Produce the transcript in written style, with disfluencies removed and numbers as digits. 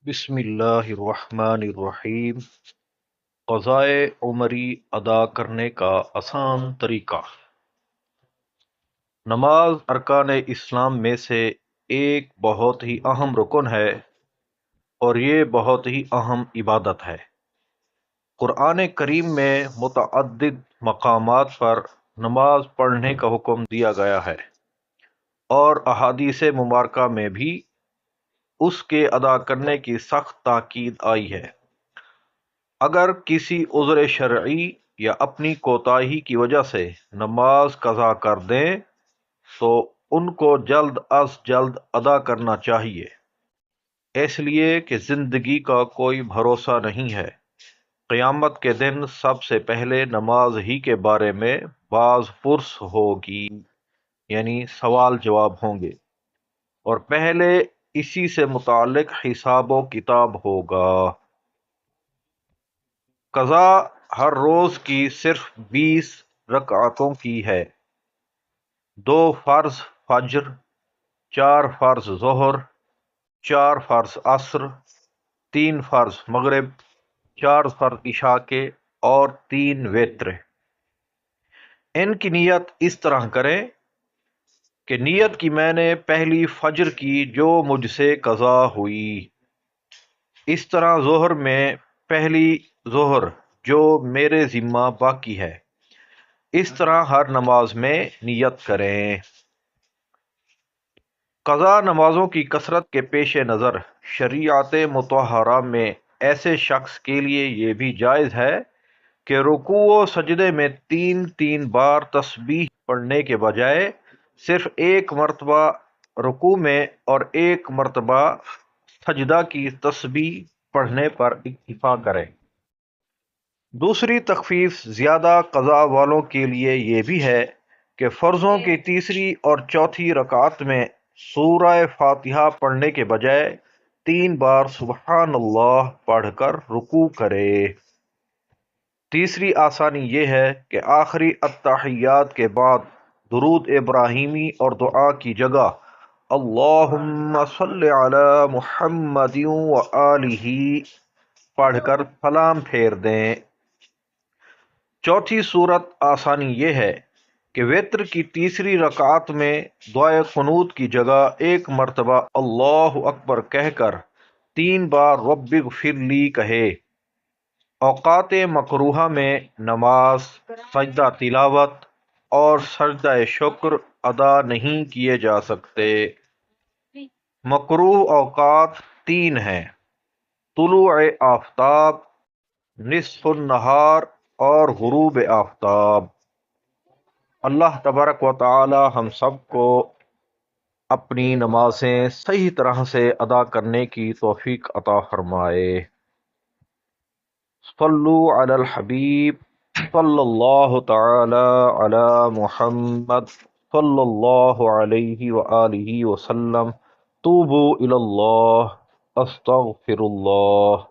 بسم اللہ الرحمن الرحیم۔ قضائے عمری ادا کرنے کا آسان طریقہ۔ نماز ارکان اسلام میں سے ایک بہت ہی اہم رکن ہے اور یہ بہت ہی اہم عبادت ہے۔ قرآن کریم میں متعدد مقامات پر نماز پڑھنے کا حکم دیا گیا ہے اور احادیث مبارکہ میں بھی اس کے ادا کرنے کی سخت تاکید آئی ہے۔ اگر کسی عذر شرعی یا اپنی کوتاہی کی وجہ سے نماز قضا کر دیں تو ان کو جلد از جلد ادا کرنا چاہیے، اس لیے کہ زندگی کا کوئی بھروسہ نہیں ہے۔ قیامت کے دن سب سے پہلے نماز ہی کے بارے میں باز پرس ہوگی، یعنی سوال جواب ہوں گے، اور پہلے اسی سے متعلق حساب و کتاب ہوگا۔ قضا ہر روز کی صرف 20 رکعتوں کی ہے، 2 فرض فجر، 4 فرض ظہر، 4 فرض عصر، 3 فرض مغرب، 4 فرض عشاء کے اور 3 وتر۔ ان کی نیت اس طرح کریں کہ نیت کی میں نے پہلی فجر کی جو مجھ سے قضا ہوئی، اس طرح ظہر میں پہلی ظہر جو میرے ذمہ باقی ہے، اس طرح ہر نماز میں نیت کریں۔ قضا نمازوں کی کثرت کے پیش نظر شریعت مطہرہ میں ایسے شخص کے لیے یہ بھی جائز ہے کہ رکوع و سجدے میں 3 بار تسبیح پڑھنے کے بجائے صرف ایک مرتبہ رکوع میں اور ایک مرتبہ سجدہ کی تسبیح پڑھنے پر اکتفا کرے۔ دوسری تخفیف زیادہ قضا والوں کے لیے یہ بھی ہے کہ فرضوں کی تیسری اور چوتھی رکعت میں سورہ فاتحہ پڑھنے کے بجائے 3 بار سبحان اللہ پڑھ کر رکوع کرے۔ تیسری آسانی یہ ہے کہ آخری التحیات کے بعد درود ابراہیمی اور دعا کی جگہ اللہم صلی علی محمد وآلہ پڑھ کر سلام پھیر دیں۔ چوتھی صورت آسانی یہ ہے کہ وتر کی تیسری رکعت میں دعائے قنوت کی جگہ ایک مرتبہ اللہ اکبر کہہ کر 3 بار رب اغفر لی کہے۔ اوقات مکروہہ میں نماز، سجدہ تلاوت اور سجدہ شکر ادا نہیں کیے جا سکتے۔ مکروہ اوقات 3 ہیں: طلوع آفتاب، نصف النہار اور غروب آفتاب۔ اللہ تبارک و تعالی ہم سب کو اپنی نمازیں صحیح طرح سے ادا کرنے کی توفیق عطا فرمائے۔ صلو علی الحبیب صلی اللہ تعالی علی محمد صلی اللہ علیہ وآلہ وسلم۔ توبوا الی اللہ، استغفر اللہ۔